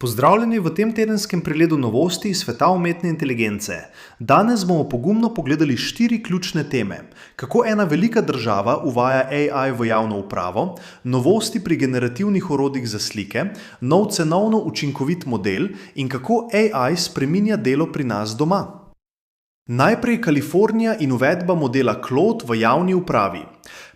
Pozdravljeni v tem tedenskem pregledu novosti iz sveta umetne inteligence. Danes bomo pogumno pogledali 4 ključne teme. Kako ena velika država uvaja AI v javno upravo, novosti pri generativnih orodjih za slike, nov cenovno učinkovit model in kako AI spreminja delo pri nas doma. Najprej Kalifornija in uvedba modela Claude v javni upravi.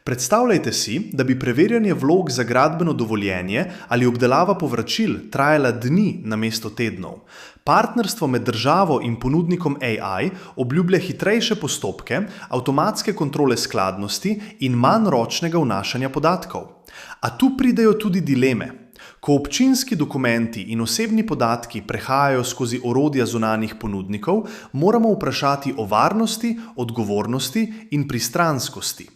Predstavljajte si, da bi preverjanje vlog za gradbeno dovoljenje ali obdelava povračil trajala dni namesto tednov. Partnerstvo med državo in ponudnikom AI obljublja hitrejše postopke, avtomatske kontrole skladnosti in manj ročnega vnašanja podatkov. A tu pridejo tudi dileme. Ko občinski dokumenti in osebni podatki prehajajo skozi orodja zunanjih ponudnikov, moramo vprašati o varnosti, odgovornosti in pristranskosti.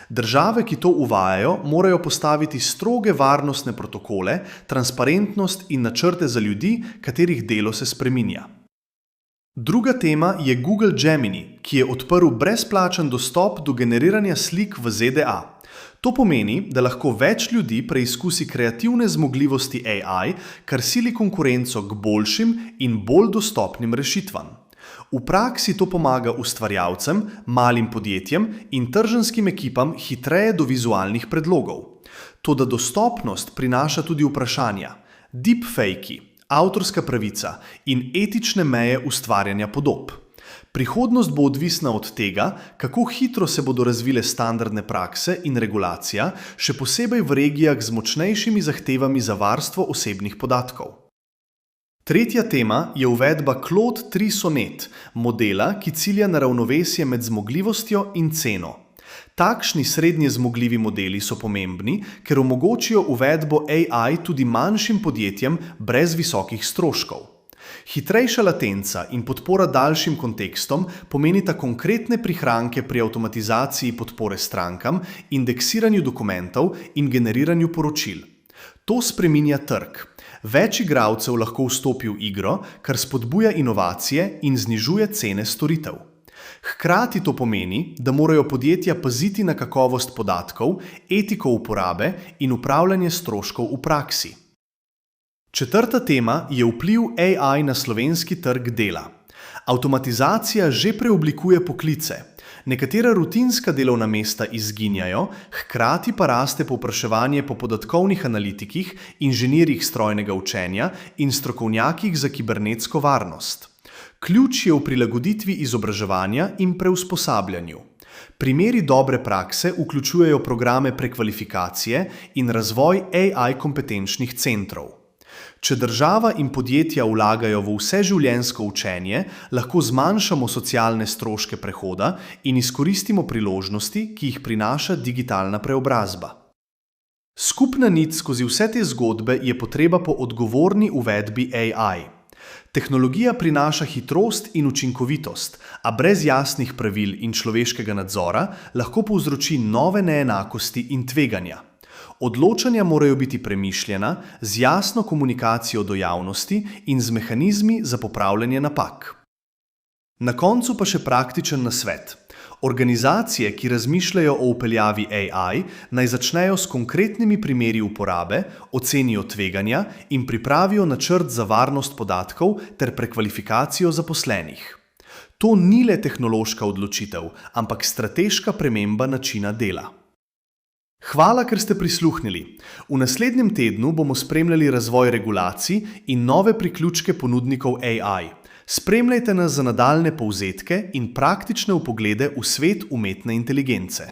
Države, ki to uvajajo, morajo postaviti stroge varnostne protokole, transparentnost in načrte za ljudi, katerih delo se spreminja. Druga tema je Google Gemini, ki je odprl brezplačen dostop do generiranja slik v ZDA. To pomeni, da lahko več ljudi preizkusi kreativne zmogljivosti AI, kar sili konkurenco k boljšim in bolj dostopnim rešitvam. V praksi to pomaga ustvarjalcem, malim podjetjem in tržanskim ekipam hitreje do vizualnih predlogov. Toda dostopnost prinaša tudi vprašanja: deepfakei, avtorska pravica in etične meje ustvarjanja podob. Prihodnost bo odvisna od tega, kako hitro se bodo razvile standardne prakse in regulacija, še posebej v regijah z močnejšimi zahtevami za varstvo osebnih podatkov. Tretja tema je uvedba Claude 3 Sonnet, modela, ki cilja na ravnovesje med zmogljivostjo in ceno. Takšni srednje zmogljivi modeli so pomembni, ker omogočijo uvedbo AI tudi manjšim podjetjem brez visokih stroškov. Hitrejša latenca in podpora daljšim kontekstom pomenita konkretne prihranke pri avtomatizaciji podpore strankam, indeksiranju dokumentov in generiranju poročil. To spreminja trg. Več igralcev lahko vstopi v igro, kar spodbuja inovacije in znižuje cene storitev. Hkrati to pomeni, da morajo podjetja paziti na kakovost podatkov, etiko uporabe in upravljanje stroškov v praksi. Četrta tema je vpliv AI na slovenski trg dela. Avtomatizacija že preoblikuje poklice. Nekatera rutinska delovna mesta izginjajo, hkrati pa raste povpraševanje po podatkovnih analitikih, inženirjih strojnega učenja in strokovnjakih za kibernetsko varnost. Ključ je v prilagoditvi izobraževanja in preusposabljanju. Primeri dobre prakse vključujejo programe prekvalifikacije in razvoj AI kompetenčnih centrov. Če država in podjetja vlagajo v vseživljenjsko učenje, lahko zmanjšamo socialne stroške prehoda in izkoristimo priložnosti, ki jih prinaša digitalna preobrazba. Skupna nit skozi vse te zgodbe je potreba po odgovorni uvedbi AI. Tehnologija prinaša hitrost in učinkovitost, a brez jasnih pravil in človeškega nadzora lahko povzroči nove neenakosti in tveganja. Odločanja morajo biti premišljena, z jasno komunikacijo do javnosti in z mehanizmi za popravljanje napak. Na koncu pa še praktičen nasvet. Organizacije, ki razmišljajo o vpeljavi AI, naj začnejo s konkretnimi primeri uporabe, ocenijo tveganja in pripravijo načrt za varnost podatkov ter prekvalifikacijo zaposlenih. To ni le tehnološka odločitev, ampak strateška sprememba načina dela. Hvala, ker ste prisluhnili. V naslednjem tednu bomo spremljali razvoj regulacij in nove priključke ponudnikov AI. Spremljajte nas za nadaljnje povzetke in praktične vpoglede v svet umetne inteligence.